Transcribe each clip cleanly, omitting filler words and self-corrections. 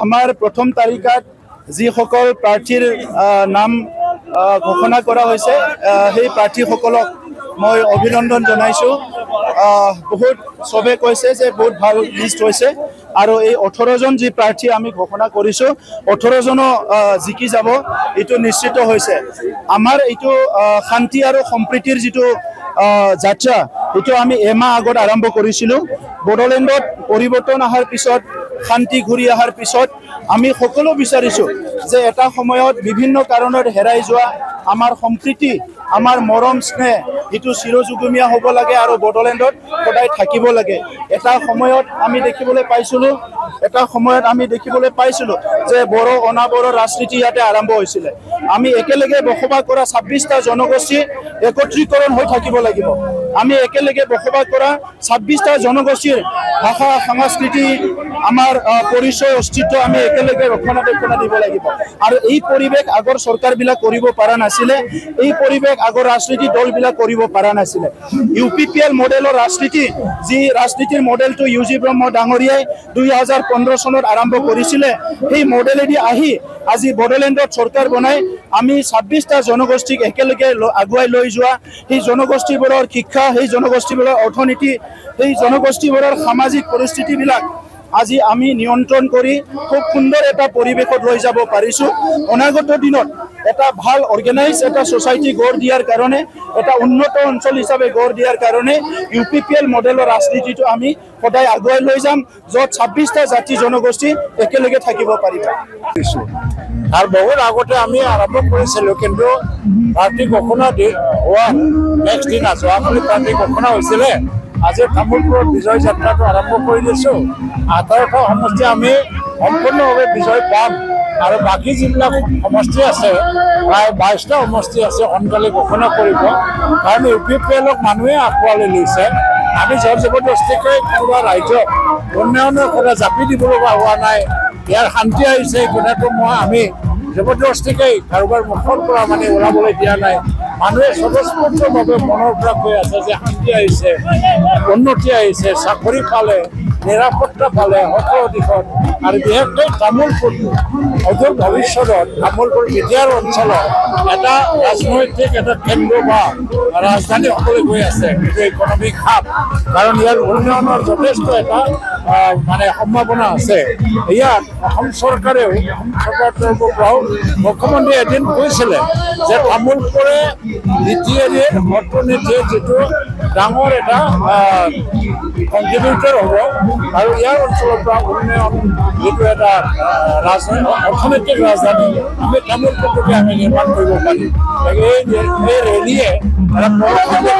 আমাৰ প্ৰথম তালিকাত যিসকল প্ৰাৰ্থীৰ নাম ঘোষণা কৰা হৈছে সেই প্ৰাৰ্থীসকলক মই অভিনন্দন জনাইছোঁ। বহুত চবে কৈছে যে বহুত ভাল লিষ্ট হৈছে আৰু এই 18জন যি প্ৰাৰ্থী আমি ঘোষণা কৰিছোঁ 18জনো জিকি যাব এইটো নিশ্চিত হৈছে। আমাৰ এইটো শান্তি আৰু সম্প্ৰীতিৰ যিটো যাত্ৰা এইটো আমি এমাহ আগত আৰম্ভ কৰিছিলোঁ। বড়োলেণ্ডত পৰিৱৰ্তন অহাৰ পিছত শান্তি ঘূৰি অহাৰ পিছত আমি সকলো বিচাৰিছোঁ যে এটা সময়ত বিভিন্ন কাৰণত হেৰাই যোৱা আমাৰ সম্প্ৰীতি আমাৰ মৰম স্নেহ এইটো চিৰযুগমীয়া হ'ব লাগে আৰু বড়োলেণ্ডত সদায় থাকিব লাগে। এটা সময়ত আমি দেখিবলৈ পাইছিলোঁ যে বড়ো অনাবড়ো ৰাজনীতি ইয়াতে আৰম্ভ হৈছিলে। আমি একেলগে বসবাস কৰা 26টা জনগোষ্ঠী একত্ৰীকৰণ হৈ থাকিব লাগিব। আমি একেলগে বসবাস কৰা 26টা জনগোষ্ঠীৰ ভাষা সংস্কৃতি আমাৰ পৰিচয় অস্তিত্ব আমি একেলগে ৰক্ষণাবেক্ষণ দিব লাগিব। আৰু এই পৰিৱেশ আগৰ চৰকাৰবিলাক কৰিব পৰা নাছিলে, এই পৰিৱেশ আগৰ ৰাজনীতি দলবিলাক কৰিব পৰা নাছিলে। UPPL মডেলৰ ৰাজনীতি যি ৰাজনীতিৰ মডেলটো UG ব্ৰহ্ম ডাঙৰীয়াই 2015 চনত আৰম্ভ কৰিছিলে সেই মডেলেদি আহি আজি বড়োলেণ্ডত চৰকাৰ বনাই আমি 26টা জনগোষ্ঠীক একেলগে আগুৱাই লৈ যোৱা সেই জনগোষ্ঠীবোৰৰ শিক্ষা সেই জনগোষ্ঠীবোৰৰ অৰ্থনীতি সেই জনগোষ্ঠীবোৰৰ সামাজিক পৰিস্থিতিবিলাক আজি আমি নিয়ন্ত্ৰণ কৰি খুব সুন্দৰ এটা পৰিৱেশত লৈ যাব পাৰিছোঁ। অনাগত দিনত এটা ভাল অৰ্গেনাইজ এটা ছ'চাইটি গঢ় দিয়াৰ কাৰণে এটা উন্নত অঞ্চল হিচাপে গঢ় দিয়াৰ কাৰণে UPPL মডেলৰ ৰাজনীতিটো আমি সদায় আগুৱাই লৈ যাম য'ত 26টা জাতি জনগোষ্ঠী একেলগে থাকিব পাৰিব। আৰু বহুত আগতে আমি আৰম্ভ কৰিছিলোঁ কিন্তু প্ৰাৰ্থী ঘোষণা হোৱা নেক্সট দিনা যোৱাকালি প্ৰাৰ্থী ঘোষণা হৈছিলে। আজি তামোলপুৰত বিজয় যাত্ৰাটো আৰম্ভ কৰি দিছোঁ। 18টা সমষ্টি আমি সম্পূৰ্ণভাৱে বিজয় পাম আৰু বাকী যিবিলাক সমষ্টি আছে প্ৰায় 22টা সমষ্টি আছে সোনকালে ঘোষণা কৰিব। কাৰণ UPPLক মানুহে আঁকোৱালি লৈছে। আমি জোৰ জবৰদস্তিকৈ কোনোবা ৰাইজক উন্নয়নৰ কথা জাপি দিব লগা হোৱা নাই। ইয়াৰ শান্তি আহিছে এই কথাটো আমি জবৰদস্তিকৈ কাৰোবাৰ মুখৰ পৰা ওলাবলৈ দিয়া নাই। মানুহে স্বতঃস্ফূৰ্তভাৱে মনৰ পৰা কৈ আছে যে শান্তি আহিছে, উন্নতি আহিছে, চাকৰি পালে, নিৰাপত্তা পালে সকলো দিশত। আৰু বিশেষকৈ তামোলপুৰটো অদূৰ ভৱিষ্যতত তামোলপুৰ বিটিয়াৰ অঞ্চলত এটা ৰাজনৈতিক এটা কেন্দ্ৰ বা ৰাজধানী হ'বলৈ গৈ আছে এইটো ইকনমিক হাব। কাৰণ ইয়াৰ উন্নয়নৰ যথেষ্ট এটা সম্ভাৱনা আছে। ইয়াত অসম চৰকাৰেও মুখ্যমন্ত্ৰী এদিন কৈছিলে যে তামোলপুৰে নীতিয়েৰে অৰ্থনীতিৰ যিটো ডাঙৰ এটা কণ্ট্ৰিবিউটৰ হ'ব আৰু ইয়াৰ অঞ্চলৰ পৰা উন্নয়ন যিটো এটা অৰ্থনৈতিক ৰাজধানী আমি তামোলপুৰটোকে আমি নিৰ্মাণ কৰিব পাৰিম। এই ৰেলীয়ে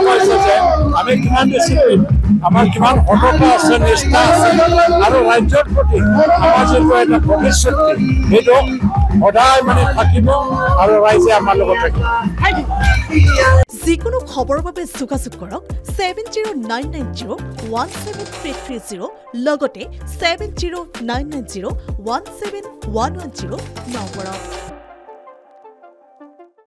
কৈছে যে আমি কিমান ডিচিপ্লিন, আমাৰ কিমান সততা আছে, নিষ্ঠা আছে আৰু ৰাজ্যৰ প্ৰতি আমাৰ যিটো এটা প্ৰতিশ্ৰুতি সেইটো সদায় থাকিব আৰু ৰাইজে আমাৰ লগত থাকিব। যিকোনো খবৰৰ বাবে যোগাযোগ কৰক 7099017330 লগতে 7099017110 নম্বৰত।